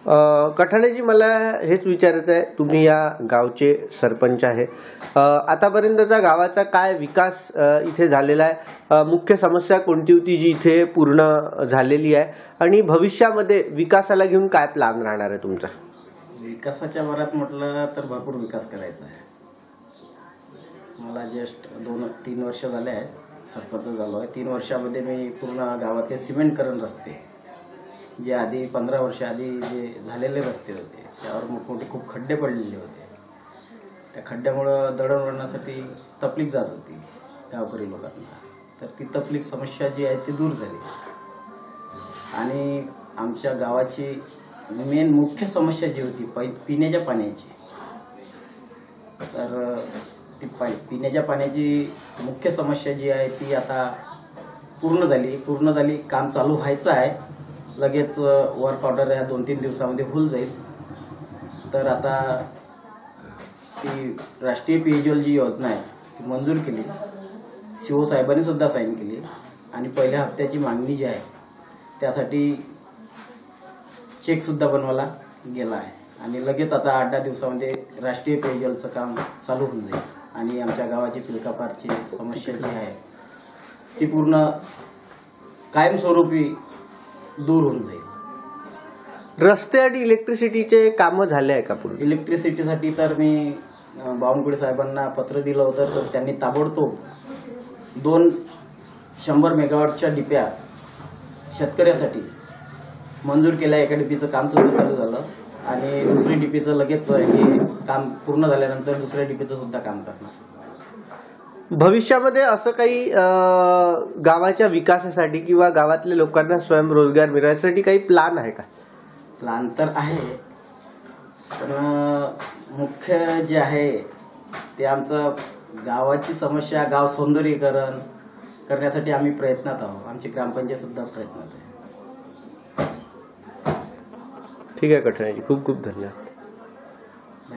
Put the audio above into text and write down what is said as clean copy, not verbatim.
कठाळेजी, मला हेच विचारायचं आहे, तुम्ही या गावचे सरपंच आहे. आतापर्यंतचा गावाचा काय विकास इथे झालेला आहे? मुख्य समस्या कोणती होती जी इथे पूर्ण झालेली आहे, आणि भविष्यामध्ये विकासाला घेऊन काय प्लॅन राहणार आहे तुमचा? विकासाच्या वरात म्हटलं तर भरपूर विकास करायचा आहे. मला जस्ट 2-3 वर्ष झाले आहेत सरपंच झालो आहे. 3 वर्षामध्ये मी पूर्ण गावातले सिमेंटकरण रस्ते, जे आधी 15 वर्ष आधी जे झालेले रस्ते होते त्यावर मोठमोठे खूप खड्डे पडलेले होते. त्या खड्ड्यामुळं दळणवळणासाठी तकलीफ जात होती गावकरी लोकांना. तर ती तकलीफ समस्या जी आहे ती दूर झाली. आणि आमच्या गावाची मेन मुख्य समस्या जी होती पिण्याच्या पाण्याची, तर ती पिण्याच्या पाण्याची मुख्य समस्या जी आहे ती आता पूर्ण झाली. काम चालू व्हायचं आहे. लगेच वर्क ऑर्डर या 2-3 दिवसामध्ये होऊन जाईल. तर आता ती राष्ट्रीय पेयजल जी योजना आहे ती मंजूर केली. CO साहेबांनी सुद्धा साईन केली. आणि पहिल्या हप्त्याची मागणी जी आहे त्यासाठी चेक सुद्धा बनवला गेला आहे. आणि लगेच आता 8-10 दिवसामध्ये राष्ट्रीय पेयजलचं काम चालू होऊन जाईल. आणि आमच्या गावाची पिलकापारची समस्या जी आहे ती पूर्ण कायमस्वरूपी दूर होऊन जाईल. रस्ते आणि इलेक्ट्रिसिटीचे कामं झाले आहे का पूर्ण? इलेक्ट्रिसिटीसाठी तर मी बावनकुळे साहेबांना पत्र दिलं होतं. तर त्यांनी ताबडतोब 2 100 मेगावॉटच्या डिप्या शेतकऱ्यासाठी मंजूर केल्या. एका डिपीचं काम सुद्धा चालू झालं आणि दुसरी डिपीचं लगेच हे काम पूर्ण झाल्यानंतर दुसऱ्या डिपीचं सुद्धा काम करणार. भविष्यामध्ये असं काही गावाच्या विकासासाठी किंवा गावातल्या लोकांना स्वयंरोजगार मिळण्यासाठी काही प्लॅन आहे का? प्लॅन तर आहे, पण मुख्य जे आहे ते आमचं गावाची समस्या, गाव सौंदर्यीकरण करण्यासाठी आम्ही प्रयत्नात आहोत. आमची ग्रामपंचायत सुद्धा प्रयत्नात आहे. ठीक आहे कठाळेजी, खूप खूप धन्यवाद.